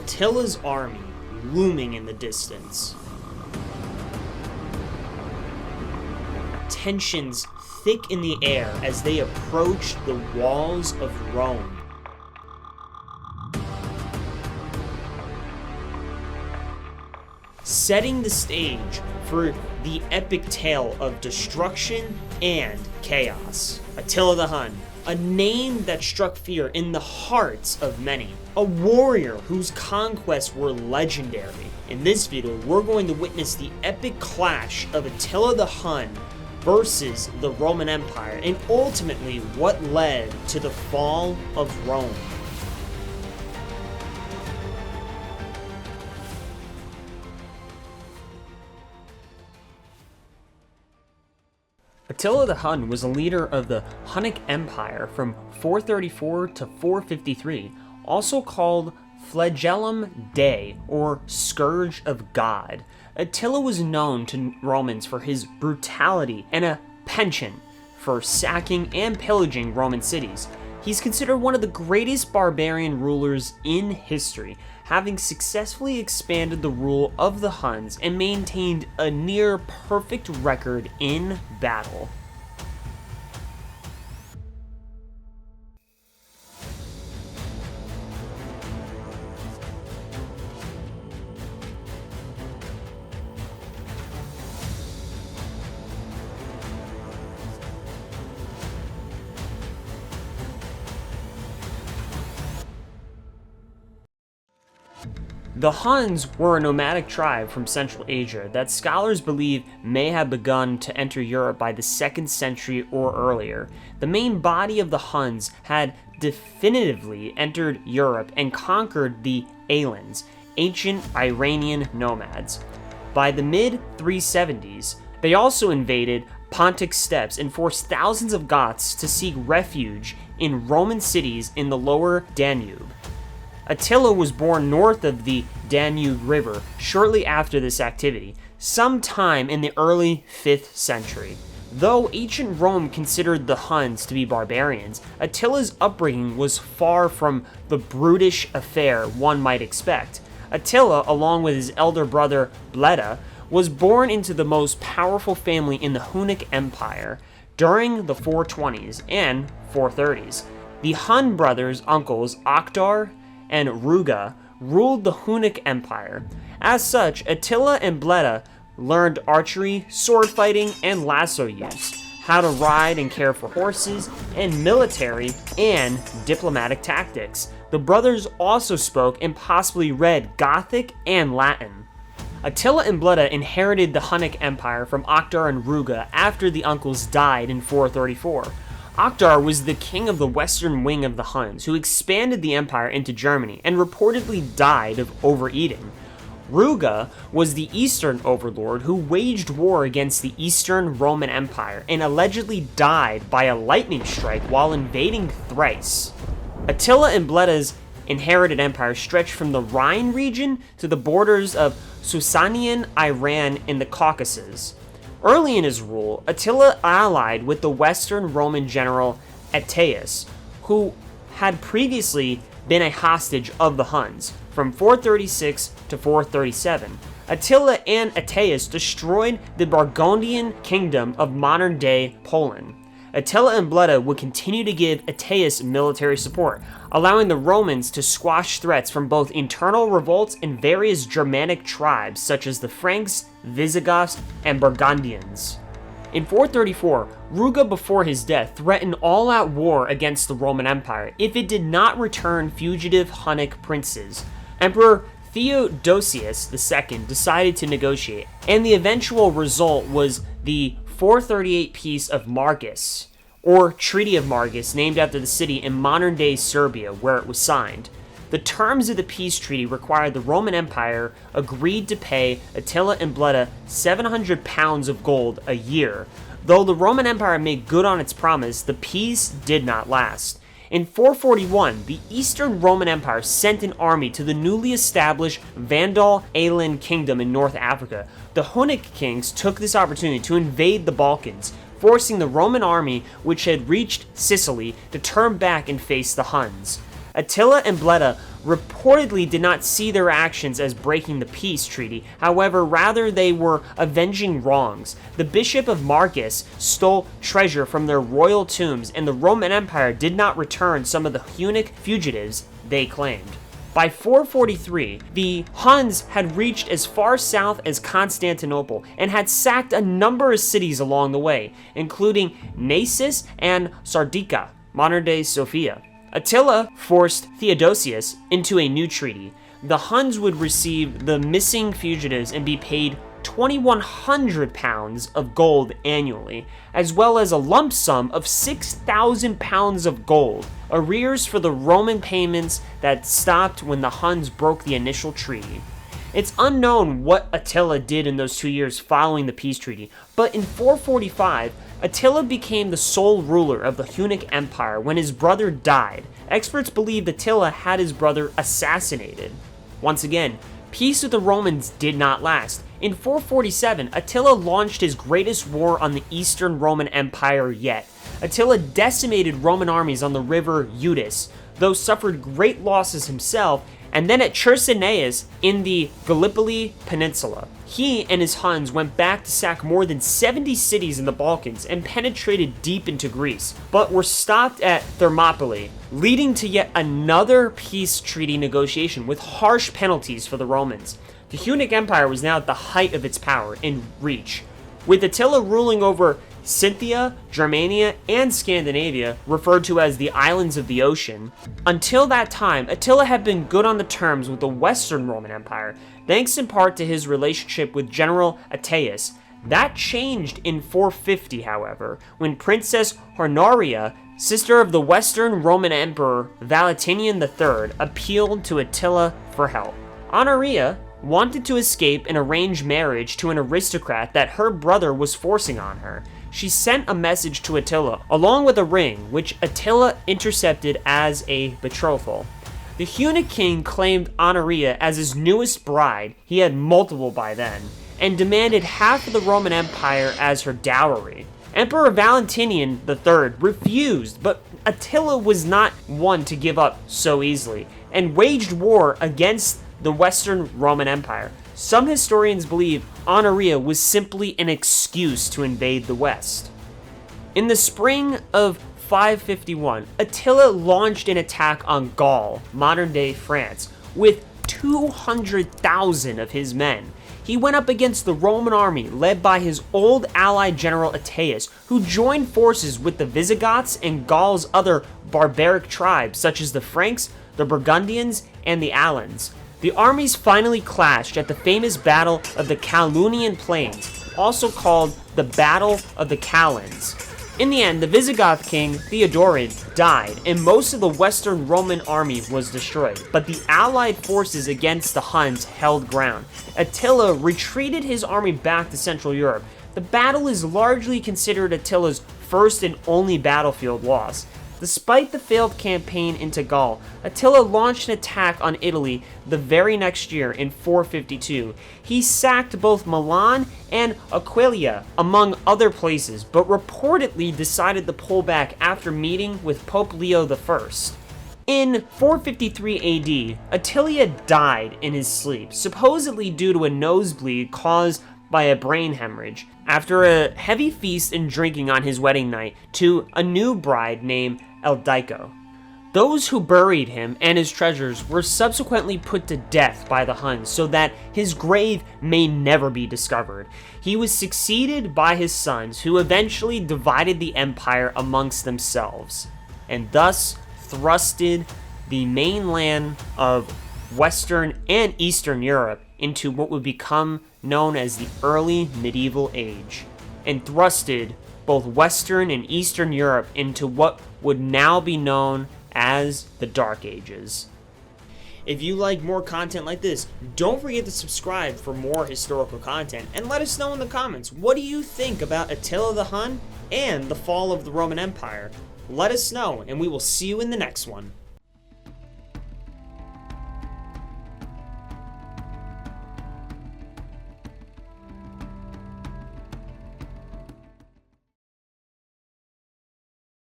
Attila's army looming in the distance. Tensions thick in the air as they approach the walls of Rome. Setting the stage for the epic tale of destruction and chaos. Attila the Hun, a name that struck fear in the hearts of many. A warrior whose conquests were legendary. In this video, we're going to witness the epic clash of Attila the Hun versus the Roman Empire, and ultimately what led to the fall of Rome. Attila the Hun was a leader of the Hunnic Empire from 434 to 453, also called Flagellum Dei, or Scourge of God. Attila was known to Romans for his brutality and a penchant for sacking and pillaging Roman cities. He's considered one of the greatest barbarian rulers in history, having successfully expanded the rule of the Huns and maintained a near perfect record in battle. The Huns were a nomadic tribe from Central Asia that scholars believe may have begun to enter Europe by the 2nd century or earlier. The main body of the Huns had definitively entered Europe and conquered the Alans, ancient Iranian nomads. By the mid-370s, they also invaded Pontic steppes and forced thousands of Goths to seek refuge in Roman cities in the lower Danube. Attila was born north of the Danube River shortly after this activity, sometime in the early 5th century. Though ancient Rome considered the Huns to be barbarians, Attila's upbringing was far from the brutish affair one might expect. Attila, along with his elder brother Bleda, was born into the most powerful family in the Hunnic Empire during the 420s and 430s. The Hun brothers' uncles Akhdar and Ruga ruled the Hunnic Empire. As such, Attila and Bleda learned archery, sword fighting, and lasso use, how to ride and care for horses, and military and diplomatic tactics. The brothers also spoke and possibly read Gothic and Latin. Attila and Bleda inherited the Hunnic Empire from Akhdar and Ruga after the uncles died in 434. Akhdar was the king of the western wing of the Huns, who expanded the empire into Germany and reportedly died of overeating. Ruga was the eastern overlord who waged war against the Eastern Roman Empire and allegedly died by a lightning strike while invading Thrace. Attila and Bleda's inherited empire stretched from the Rhine region to the borders of Sasanian Iran in the Caucasus. Early in his rule, Attila allied with the Western Roman general HtA&x, who had previously been a hostage of the Huns, from 436 to 437. Attila and HtA&x destroyed the Burgundian kingdom of modern-day Poland. Attila and Bleda would continue to give HtA&x military support, allowing the Romans to squash threats from both internal revolts and various Germanic tribes such as the Franks, Visigoths, and Burgundians. In 434, Ruga before his death threatened all-out war against the Roman Empire if it did not return fugitive Hunnic princes. Emperor Theodosius II decided to negotiate, and the eventual result was the 438 Peace of Margus, or Treaty of Margus, named after the city in modern-day Serbia where it was signed. The terms of the peace treaty required the Roman Empire agreed to pay Attila and Bleda 700 pounds of gold a year. Though the Roman Empire made good on its promise, the peace did not last. In 441, the Eastern Roman Empire sent an army to the newly established Vandal Alan kingdom in North Africa. The Hunnic kings took this opportunity to invade the Balkans, forcing the Roman army, which had reached Sicily, to turn back and face the Huns. Attila and Bleda reportedly did not see their actions as breaking the peace treaty. However, rather they were avenging wrongs. The Bishop of Marcus stole treasure from their royal tombs, and the Roman Empire did not return some of the Hunnic fugitives they claimed. By 443, the Huns had reached as far south as Constantinople and had sacked a number of cities along the way, including Naissus and Sardica, modern-day Sofia. Attila forced Theodosius into a new treaty. The Huns would receive the missing fugitives and be paid 2,100 pounds of gold annually, as well as a lump sum of 6,000 pounds of gold, arrears for the Roman payments that stopped when the Huns broke the initial treaty. It's unknown what Attila did in those 2 years following the peace treaty, but in 445, Attila became the sole ruler of the Hunnic Empire when his brother died. Experts believe Attila had his brother assassinated. Once again, peace with the Romans did not last. In 447, Attila launched his greatest war on the Eastern Roman Empire yet. Attila decimated Roman armies on the river Eutus, though suffered great losses himself, and then at Chersonesus in the Gallipoli Peninsula. He and his Huns went back to sack more than 70 cities in the Balkans and penetrated deep into Greece, but were stopped at Thermopylae, leading to yet another peace treaty negotiation with harsh penalties for the Romans. The Hunnic Empire was now at the height of its power and reach, with Attila ruling over Scythia, Germania, and Scandinavia, referred to as the Islands of the Ocean. Until that time, Attila had been good on the terms with the Western Roman Empire, thanks in part to his relationship with General Aetius. That changed in 450, however, when Princess Honoria, sister of the Western Roman Emperor Valentinian III, appealed to Attila for help. Honoria wanted to escape an arranged marriage to an aristocrat that her brother was forcing on her. She sent a message to Attila, along with a ring, which Attila intercepted as a betrothal. The Hunnic king claimed Honoria as his newest bride, he had multiple by then, and demanded half of the Roman Empire as her dowry. Emperor Valentinian III refused, but Attila was not one to give up so easily, and waged war against the Western Roman Empire. Some historians believe Honoria was simply an excuse to invade the West. In the spring of 551, Attila launched an attack on Gaul, modern-day France, with 200,000 of his men. He went up against the Roman army led by his old ally General Aetius, who joined forces with the Visigoths and Gaul's other barbaric tribes, such as the Franks, the Burgundians, and the Alans. The armies finally clashed at the famous Battle of the Calunian Plains, also called the Battle of the Calans. In the end, the Visigoth king Theodorid died, and most of the Western Roman army was destroyed, but the allied forces against the Huns held ground. Attila retreated his army back to Central Europe. The battle is largely considered Attila's first and only battlefield loss. Despite the failed campaign into Gaul, Attila launched an attack on Italy the very next year in 452. He sacked both Milan and Aquileia, among other places, but reportedly decided to pull back after meeting with Pope Leo I. In 453 AD, Attila died in his sleep, supposedly due to a nosebleed caused by a brain hemorrhage, after a heavy feast and drinking on his wedding night to a new bride named Eldico. Those who buried him and his treasures were subsequently put to death by the Huns so that his grave may never be discovered. He was succeeded by his sons, who eventually divided the empire amongst themselves, and thus thrusted the mainland of Western and Eastern Europe into what would become known as the early medieval age, and thrusted both Western and Eastern Europe into what would now be known as the Dark Ages. If you like more content like this, don't forget to subscribe for more historical content, and let us know in the comments, what do you think about Attila the Hun and the fall of the Roman Empire? Let us know, and we will see you in the next one.